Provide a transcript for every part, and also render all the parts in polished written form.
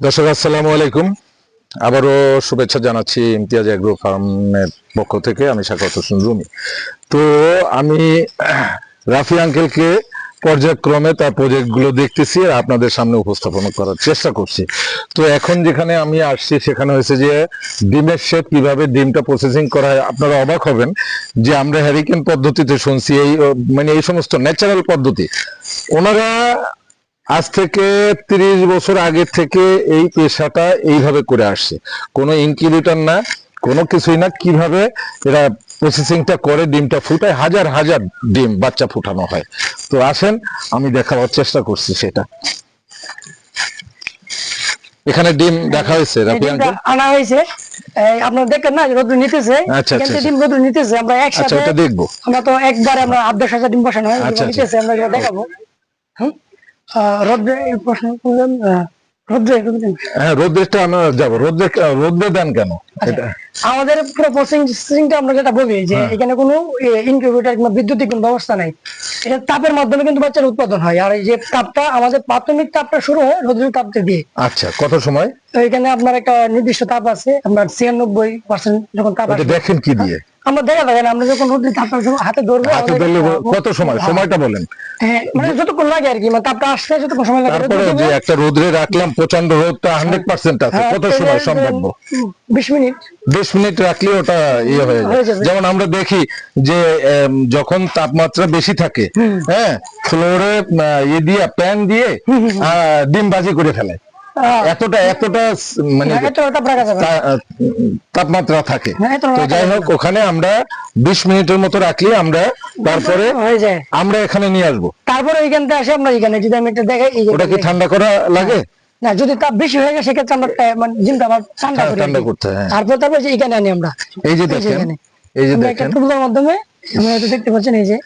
দর্শক আসসালামু আলাইকুম। আবারও শুভেচ্ছা জানাচ্ছি ইমতিয়াজ এগ্রো ফার্মের পক্ষ থেকে। আমি শাকাওয়াত হোসেন রুমি। তো আমি রাফি আঙ্কেলকে পর্যায়ক্রমে তার প্রজেক্টগুলো দেখতেছি আর আপনাদের সামনে উপস্থাপন করার চেষ্টা করছি। তো এখন যেখানে আমি আসছি সেখানে হয়েছে যে ডিমের শেড কিভাবে ডিমটা প্রসেসিং করা হয়। আপনারা অবাক হবেন যে আমরা হ্যারিকেন পদ্ধতিতে শুনছি, এই মানে এই সমস্ত ন্যাচারাল পদ্ধতি ওনারা আজ থেকে 30 বছর আগে থেকে এই পেশাটা এইভাবে করে আসছে। কোনো ইনকিউবেটর না, কোনো কিছুই না, কিভাবে এরা প্রসেসিংটা করে ডিমটা ফুটায়, হাজার হাজার ডিম বাচ্চা ফুটানো হয়। তো আসেন আমি দেখাবার চেষ্টা করছি সেটা। এখানে ডিম দেখা হয়েছে রাফি আঙ্কেল, আনা হয়েছে। আপনারা দেখেন না রোদ্র নিতেছে। আচ্ছা আচ্ছা ডিম রোদ্র নিতেছে, আমরা একসাথে ওটা দেখবো। আমরা তো একবারে আমরা 8-10 হাজার ডিম বসানো হয়, নিতেছে আমরা এগুলো দেখাবো। রোদ্রে প্রশ্ন করলেন, হ্যাঁ রোদ্রেরটা আমরা যাবো। রোদ্রে দেন কেন? আমাদের পুরো প্রসেসিংটা আমরা যেটা বলি যে এখানে কোনো ইনকিউবেটর কিংবা বৈদ্যুতিক কোনো ব্যবস্থা নাই। এটা তাপের মাধ্যমে কিন্তু বাচ্চার উৎপাদন হয়। আর এই যে তাপটা আমাদের প্রাথমিক তাপটা শুরু হয় রোদ্রের তাপটা দিয়ে। আচ্ছা, কত সময়? এখানে আপনার একটা নির্দিষ্ট তাপ আছে, আপনার 96% যখন তাপ আসে। দেখেন কি দিয়ে? আমরা দেখা যায় আমরা যখন রোদ্রের তাপটা হাতে ধরবো, কত সময়? সময়টা বলেন। হ্যাঁ, মানে যতক্ষণ লাগে আর কি, মানে তাপটা আসতে যতক্ষণ সময় লাগে। তারপরে যে একটা রোদ্রে রাখলাম, প্রচন্ড রোদটা 100% আছে, কত সময় সম্ভব? 20 মিনিট। 20 মিনিট রাখলে ওটা ইয়ে হয়ে যায়। যেমন আমরা দেখি যে যখন তাপমাত্রা বেশি থাকে, হ্যাঁ, ফ্লোরে ইয়ে দিয়ে প্যান দিয়ে ডিম বাজি করে ফেলে। এতটা মানে তাপমাত্রা থাকে। তো যাই হোক, ওখানে আমরা 20 মিনিটের মতো রাখলে আমরা তারপরে আমরা এখানে নিয়ে আসবো। তারপরে এইখান থেকে আসে আমরা এখানে, যদি আমি একটা দেখাই, ওটা কি ঠান্ডা করা লাগে? না, যদি তাপ বেশি হয়ে যায় সেক্ষেত্রে আমরা মানে ডিমটা আবার ঠান্ডা করতে হয়। তারপরে এখানে আনি আমরা। এই যে দেখেন, এই যে দেখেন পুতলার মাধ্যমে আমরা এটা দেখতে পাচ্ছেন। এই যে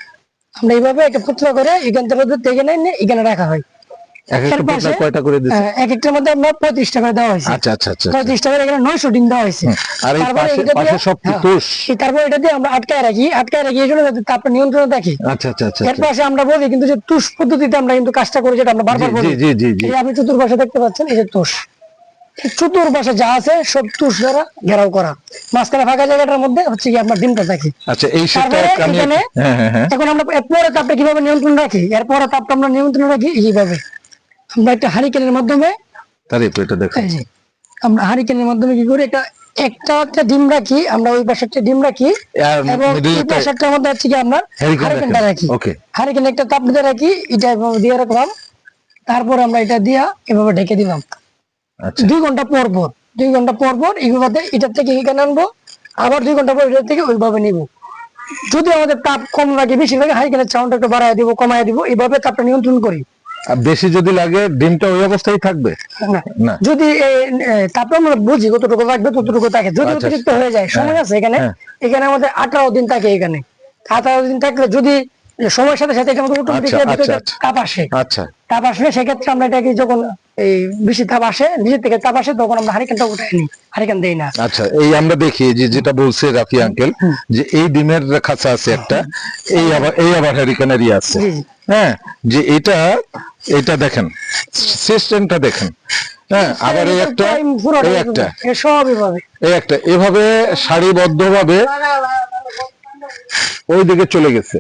আমরা এইভাবে একটা পুতলা করে এখান থেকে এখানে এনে এখানে রাখা হয়। কয়টা করে দিচ্ছেন? এক একটার মধ্যে আমরা 35 টাকা দেওয়া হয়েছে। আচ্ছা আচ্ছা আচ্ছা, 35 টাকা এখানে 900 ডিম দেওয়া হয়েছে। আর এই পাশে সব তুষ। তারপর এটা দিয়ে আমরা আটকায় রাখি এই জন্য যাতে তাপটা নিয়ন্ত্রণে থাকে। আচ্ছা আচ্ছা আচ্ছা, এর পাশে আমরা বলি কিন্তু যে তুষ পদ্ধতিতে আমরা কিন্তু কাজটা করি, যেটা আমরা বারবার বলি। জি জি জি, এই আপনি চতুর্পাশে দেখতে পাচ্ছেন, এই যে তুষ, চতুর্পাশে যা আছে সব তুষ দ্বারা ঘেরাও করা। মাঝখানে ফাঁকা জায়গাটার মধ্যে হচ্ছে কি আপনার ডিমটা থাকে। আচ্ছা, এই সেটটা এখানে এখন আমরা এরপরে তাপটা কিভাবে নিয়ন্ত্রণ রাখি, এরপরে তাপটা আমরা নিয়ন্ত্রণ রাখি এইভাবে। আমরা একটা হারিকেনের মাধ্যমে, এটা দেখেন, আমরা হারিকেনের মাধ্যমে কি করি, একটা ডিম রাখি আমরা, ওই পাশে একটা ডিম রাখি এবং এই পাশেরটার মধ্যে হচ্ছে কি আমরা হারিকেনটা রাখি। হারিকেন একটা তাপ দিয়ে রাখি, এটা দিয়ে রাখলাম। তারপর আমরা এটা দিয়া এভাবে ঢেকে দিলাম। 2 ঘন্টা পর পর 2 ঘন্টা পর পর এইভাবে এটা থেকে এখানে আনবো, আবার 2 ঘন্টা পর এটা থেকে ওইভাবে নিব। যদি আমাদের তাপ কম লাগে, বেশি লাগে, হারিকেনের সাউন্ড একটু বাড়ায় দিব, কমায় দিব, এইভাবে তাপটা নিয়ন্ত্রণ করি। বেশি যদি লাগে ডিমটা ওই অবস্থায় থাকবে না। যদি তারপর আমরা বুঝি কতটুকু লাগবে ততটুকু থাকে। যদি অতিরিক্ত হয়ে যায়, সময় আছে এখানে। এখানে আমাদের 18 দিন থাকে। এখানে 18 দিন থাকলে যদি সময়ের সাথে সাথে এটা অটোমেটিক তাপ আসে, তাপ আসলে সেক্ষেত্রে আমরা এটাকে যখন এই বেশি তাপ আসে, নিজের থেকে তাপ আসে, তখন আমরা হারিকেনটা উঠাই নি, হারিকেন দেই না। আচ্ছা, এই আমরা দেখি যে যেটা বলছে রাফি আঙ্কেল, যে এই ডিমের খাঁচা আছে একটা, এই আবার হারিকেনেরই আছে। হ্যাঁ, যে এটা দেখেন, সিস্টেমটা দেখেন। হ্যাঁ, আবার এই একটা এভাবে সারিবদ্ধভাবে ওই দিকে চলে গেছে,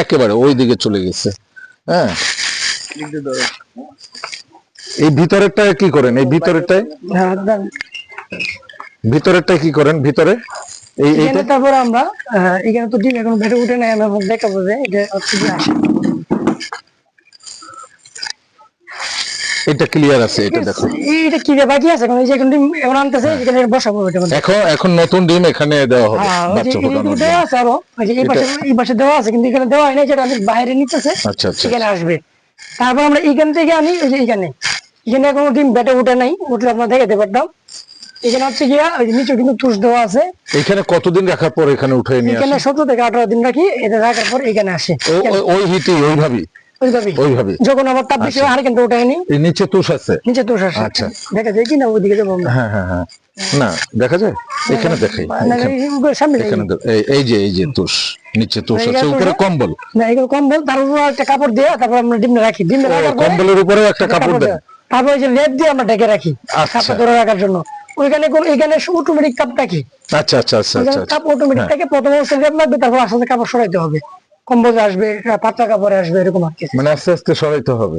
একেবারে ওই দিকে চলে গেছে। হ্যাঁ, এই ভিতরেরটা কি করেন? এই ভিতরেরটাই কি করেন? ভিতরে এইটা তারপরে আমরা এখানে তো ডিম এখন বেড়ে উঠে নাই, আমরা দেখাবো যে এটা হচ্ছে কি আসে। এটা ক্লিয়ার আছে, এটা দেখো, এটা কি বাকি আছে এখন, এই যে এখন ডিম এখন আনতেছে, এখানে বসাবো। এটা এখন নতুন ডিম এখানে দেওয়া হবে, বাচ্চা ফোটানোর জন্য দেওয়া আছে। আরো এই পাশে দেওয়া আছে, কিন্তু এখানে দেওয়া হয় না, যেটা আমি বাইরে নিতেছে। আচ্ছা আচ্ছা, এখানে আসবে। তারপর আমরা এখান থেকে আনি, ওই যে এখানে এখনো ডিম বেটে উঠে নাই, উঠলে আমরা দেখাতে পারতাম। এখানে হচ্ছে গিয়া ওই নিচে কিন্তু তুষ দেওয়া আছে। এখানে কতদিন রাখার পর এখানে উঠে নিয়ে আসে? এখানে 17 থেকে 18 দিন রাখি। এটা রাখার পর এখানে আসে ওই হিটে ওইভাবে। যখন আবার তাপ বেশি হয় হারিকেনটা উঠাই নি, নিচে তুষ আছে। আচ্ছা, দেখা যায় কি না? ওইদিকে যাবো আমরা। হ্যাঁ হ্যাঁ হ্যাঁ, না দেখা যায়, এখানে দেখাই, এখানে এই যে তুষ, নিচে তুষ আছে, উপরে কম্বল। না, এগুলো কম্বল, তার উপর একটা কাপড় দেয়া, তারপর আমরা ডিমটা রাখি। ডিমটা রাখার পরে কম্বলের উপরে একটা কাপড় দেয়। তারপর ওই যে লেপ দিয়ে আমরা ঢেকে রাখি তাপটা ধরে রাখার জন্য। ওইখানে এখানে অটোমেটিক তাপ থাকে। আচ্ছা আচ্ছা আচ্ছা আচ্ছা তাপ অটোমেটিক থাকে, প্রথমে লেপ লাগবে, তারপর আস্তে আস্তে কাপড় সরাইতে হবে, কম্বলে আসবে, পাতলা কাপড়ে আসবে, এরকম আর কি। মানে আস্তে আস্তে সরাইতে হবে।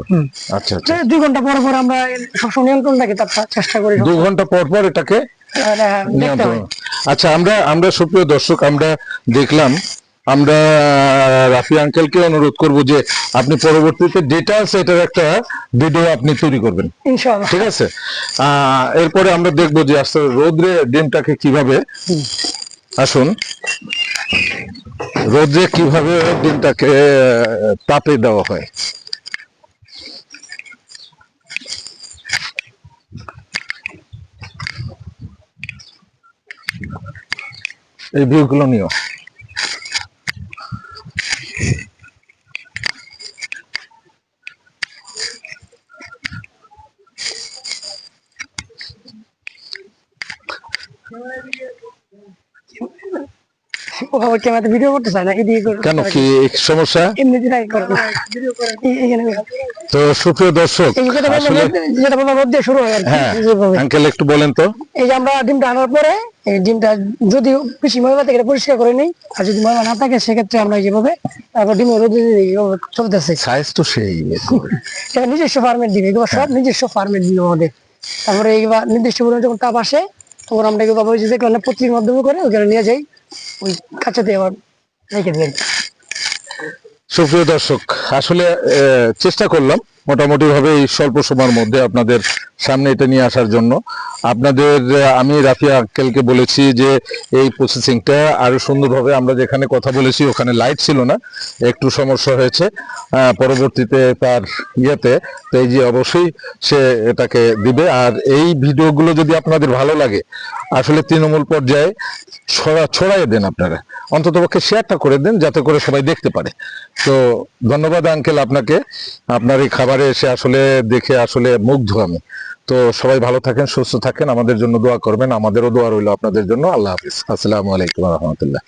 আচ্ছা আচ্ছা। 2 ঘন্টা পর পর আমরা সবসময় নিয়ন্ত্রণ রাখি, তাপটা চেষ্টা করি 2 ঘন্টা পর পর এটাকে নিয়ন্ত্রণ। আচ্ছা, আমরা সুপ্রিয় দর্শক, আমরা দেখলাম, আমরা রাফি আঙ্কেলকে অনুরোধ করব যে আপনি পরবর্তীতে ডিটেইলস এটার একটা ভিডিও আপনি তৈরি করবেন ইনশাআল্লাহ, ঠিক আছে? এরপরে আমরা দেখব যে আস্তে রোদ্রে ডিমটাকে কিভাবে, আসুন, রোদ্রে কিভাবে ডিমটাকে তাপে দেওয়া হয়। এই ভিউগুলো নিও। ক্যামেরাতে ভিডিও করতে চায় না, এদিকে কেন, কি সমস্যা? এমনি দিলাই করে এখানে। তো সুপ্রিয় দর্শক, আসলে যেটা বললাম রোদ দিয়ে শুরু হয় আর কি। হ্যাঁ আঙ্কেল একটু বলেন তো। এই যে আমরা ডিমটা আনার পরে এই ডিমটা যদি বেশি ময়লা থাকে পরিষ্কার করে নিই, আর যদি ময়লা না থাকে সেক্ষেত্রে আমরা যেভাবে তারপর ডিম রোদে চলতেছে। সাইজ তো সেই এটা নিজস্ব ফার্মের ডিম, এগুলো সব নিজস্ব ফার্মের ডিম আমাদের। তারপরে এইবার নির্দিষ্ট পরিমাণে যখন তাপ আসে তখন আমরা এগুলো ওই যে দেখলাম না পত্রির মাধ্যমে করে ওখানে নিয়ে যাই, ওই কাঁচাতে আবার রেখে দিই। সুপ্রিয় দর্শক, আসলে চেষ্টা করলাম মোটামুটি ভাবে এই স্বল্প সময়ের মধ্যে আপনাদের সামনে এটা নিয়ে আসার জন্য। আপনাদের আমি রাফি আঙ্কেলকে বলেছি যে এই প্রসেসিংটা আরো সুন্দরভাবে, আমরা যেখানে কথা বলেছি ওখানে লাইট ছিল না, একটু সমস্যা হয়েছে পরবর্তীতে তার ইয়েতে। তো এই যে অবশ্যই সে এটাকে দিবে। আর এই ভিডিওগুলো যদি আপনাদের ভালো লাগে, আসলে তৃণমূল পর্যায়ে ছড়াই দেন, আপনারা অন্ততপক্ষে শেয়ারটা করে দেন যাতে করে সবাই দেখতে পারে। তো ধন্যবাদ আঙ্কেল আপনাকে, আপনার এই খাবারে এসে আসলে দেখে আসলে মুগ্ধ আমি। তো সবাই ভালো থাকেন, সুস্থ থাকেন, আমাদের জন্য দোয়া করবেন, আমাদেরও দোয়া রইল আপনাদের জন্য। আল্লাহ হাফিজ, আসসালামু আলাইকুম ওয়া রাহমাতুল্লাহ।